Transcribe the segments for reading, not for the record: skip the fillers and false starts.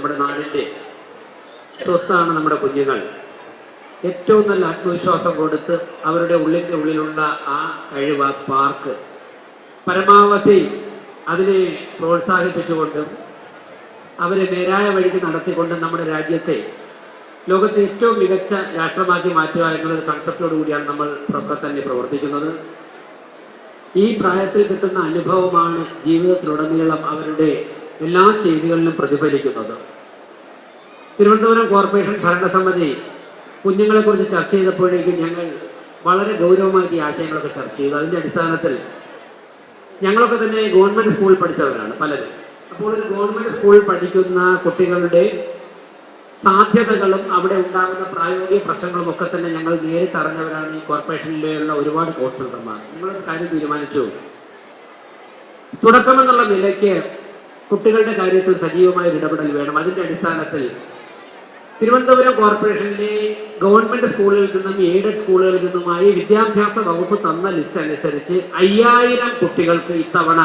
നമ്മുടെ നാടിൻ്റെ സ്വത്താണ് നമ്മുടെ കുഞ്ഞുങ്ങൾ. ഏറ്റവും നല്ല ആത്മവിശ്വാസം കൊടുത്ത് അവരുടെ ഉള്ളിലുള്ള ആ കഴിവ്, ആ സ്പാർക്ക് പരമാവധി അതിനെ പ്രോത്സാഹിപ്പിച്ചുകൊണ്ടും അവരെ നേരായ വഴിക്ക് നടത്തിക്കൊണ്ട് നമ്മുടെ രാജ്യത്തെ ലോകത്തെ ഏറ്റവും മികച്ച രാഷ്ട്രമാക്കി മാറ്റുക എന്നുള്ളൊരു കൺസെപ്റ്റോടു കൂടിയാണ് നമ്മൾ ഒക്കെ തന്നെ പ്രവർത്തിക്കുന്നത്. ഈ പ്രായത്തിൽ കിട്ടുന്ന അനുഭവമാണ് ജീവിതത്തിലുടനീളം അവരുടെ എല്ലാ ചെയ്തികളിലും പ്രതിഫലിക്കുന്നത്. തിരുവനന്തപുരം കോർപ്പറേഷൻ ഭരണസമിതി കുഞ്ഞുങ്ങളെക്കുറിച്ച് ചർച്ച ചെയ്തപ്പോഴേക്കും ഞങ്ങൾ വളരെ ഗൗരവമായിട്ട് ഈ ആശയങ്ങളൊക്കെ ചർച്ച ചെയ്തു. അതിൻ്റെ അടിസ്ഥാനത്തിൽ ഞങ്ങളൊക്കെ തന്നെ ഗവൺമെൻറ് സ്കൂളിൽ പഠിച്ചവരാണ് പലരും. അപ്പോൾ ഒരു ഗവൺമെൻറ് സ്കൂളിൽ പഠിക്കുന്ന കുട്ടികളുടെ സാധ്യതകളും അവിടെ ഉണ്ടാകുന്ന പ്രായോഗിക പ്രശ്നങ്ങളും ഒക്കെ തന്നെ ഞങ്ങൾ നേരിട്ട് അറിഞ്ഞവരാണ് ഈ കോർപ്പറേഷനിലുള്ള ഒരുപാട് കോഴ്സ് സെന്റർമാർ. ഞങ്ങളൊരു കാര്യം തീരുമാനിച്ചു, തുടക്കമെന്നുള്ള നിലയ്ക്ക് കുട്ടികളുടെ കാര്യത്തിൽ സജീവമായ ഇടപെടൽ വേണം. അതിൻ്റെ അടിസ്ഥാനത്തിൽ തിരുവനന്തപുരം കോർപ്പറേഷനിലെ ഗവൺമെൻറ് സ്കൂളുകളിൽ നിന്നും എയ്ഡഡ് സ്കൂളുകളിൽ നിന്നുമായി വിദ്യാഭ്യാസ വകുപ്പ് തന്ന ലിസ്റ്റ് അനുസരിച്ച് 5000 കുട്ടികൾക്ക് ഇത്തവണ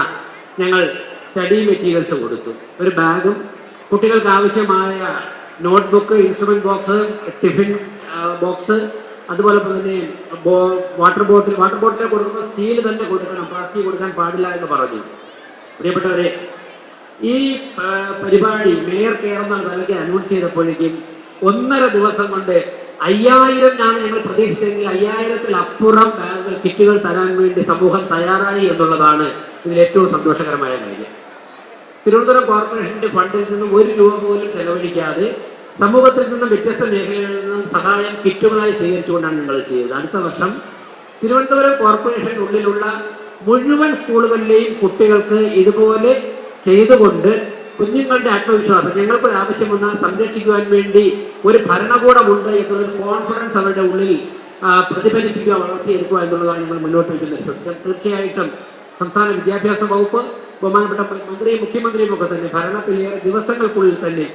ഞങ്ങൾ സ്റ്റഡി മെറ്റീരിയൽസ് കൊടുത്തു. ഒരു ബാഗും കുട്ടികൾക്ക് ആവശ്യമായ notebook, instrument box, tiffin box, അതുപോലെ തന്നെ വാട്ടർ ബോട്ടിൽ കൊടുക്കുമ്പോൾ സ്റ്റീൽ തന്നെ കൊടുക്കണം, പ്ലാസ്റ്റിക് കൊടുക്കാൻ പാടില്ല എന്ന് പറഞ്ഞു. പ്രിയപ്പെട്ടവരെ, ഈ പരിപാടി മേയർ കെയർ എന്ന നിലയ്ക്ക് അനൗൺസ് ചെയ്തപ്പോഴേക്കും 1.5 ദിവസം കൊണ്ട് 5000 ഞങ്ങൾ പ്രതീക്ഷിച്ചെങ്കിൽ 5000-ൽ ബാഗുകൾ, കിറ്റുകൾ തരാൻ വേണ്ടി സമൂഹം തയ്യാറായി എന്നുള്ളതാണ് ഇതിൽ ഏറ്റവും സന്തോഷകരമായ കാര്യം. തിരുവനന്തപുരം കോർപ്പറേഷന്റെ ഫണ്ടിൽ നിന്നും 1 രൂപ പോലും ചെലവഴിക്കാതെ സമൂഹത്തിൽ നിന്നും വ്യത്യസ്ത മേഖലകളിൽ നിന്നും സഹായം കിറ്റുകളായി സ്വീകരിച്ചുകൊണ്ടാണ് ഞങ്ങൾ ചെയ്തത്. അടുത്ത വർഷം തിരുവനന്തപുരം കോർപ്പറേഷനുള്ളിലുള്ള മുഴുവൻ സ്കൂളുകളിലെയും കുട്ടികൾക്ക് ഇതുപോലെ ചെയ്തുകൊണ്ട് കുഞ്ഞുങ്ങളുടെ ആത്മവിശ്വാസം, ഞങ്ങൾക്ക് ആവശ്യം വന്നാൽ സംരക്ഷിക്കുവാൻ വേണ്ടി ഒരു ഭരണകൂടമുണ്ട് എന്നുള്ളൊരു കോൺഫിഡൻസ് അവരുടെ ഉള്ളിൽ പ്രതിഫലിപ്പിക്കുക, വളർത്തിയെടുക്കുക എന്നുള്ളതാണ് ഞങ്ങൾ മുന്നോട്ട് വയ്ക്കുന്ന സിസ്റ്റം. തീർച്ചയായിട്ടും സംസ്ഥാന വിദ്യാഭ്യാസ വകുപ്പ്, ബഹുമാനപ്പെട്ട മന്ത്രിയും മുഖ്യമന്ത്രിയും ഒക്കെ തന്നെ ഭരണത്തിലേറെ ദിവസങ്ങൾക്കുള്ളിൽ തന്നെ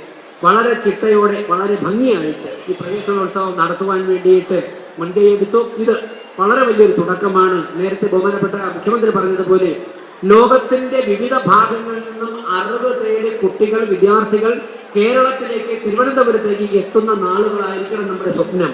വളരെ ചിട്ടയോടെ വളരെ ഭംഗിയായിട്ട് ഈ പ്രവേശനോത്സവം നടത്തുവാൻ വേണ്ടിയിട്ട് മുൻകൈയെടുത്തു. ഇത് വളരെ വലിയൊരു തുടക്കമാണ്. നേരത്തെ ബഹുമാനപ്പെട്ട മുഖ്യമന്ത്രി പറഞ്ഞതുപോലെ ലോകത്തിന്റെ വിവിധ ഭാഗങ്ങളിൽ നിന്നും 60 കുട്ടികൾ, വിദ്യാർത്ഥികൾ കേരളത്തിലേക്ക്, തിരുവനന്തപുരത്തേക്ക് എത്തുന്ന നാളുകളായിരിക്കണം നമ്മുടെ സ്വപ്നം.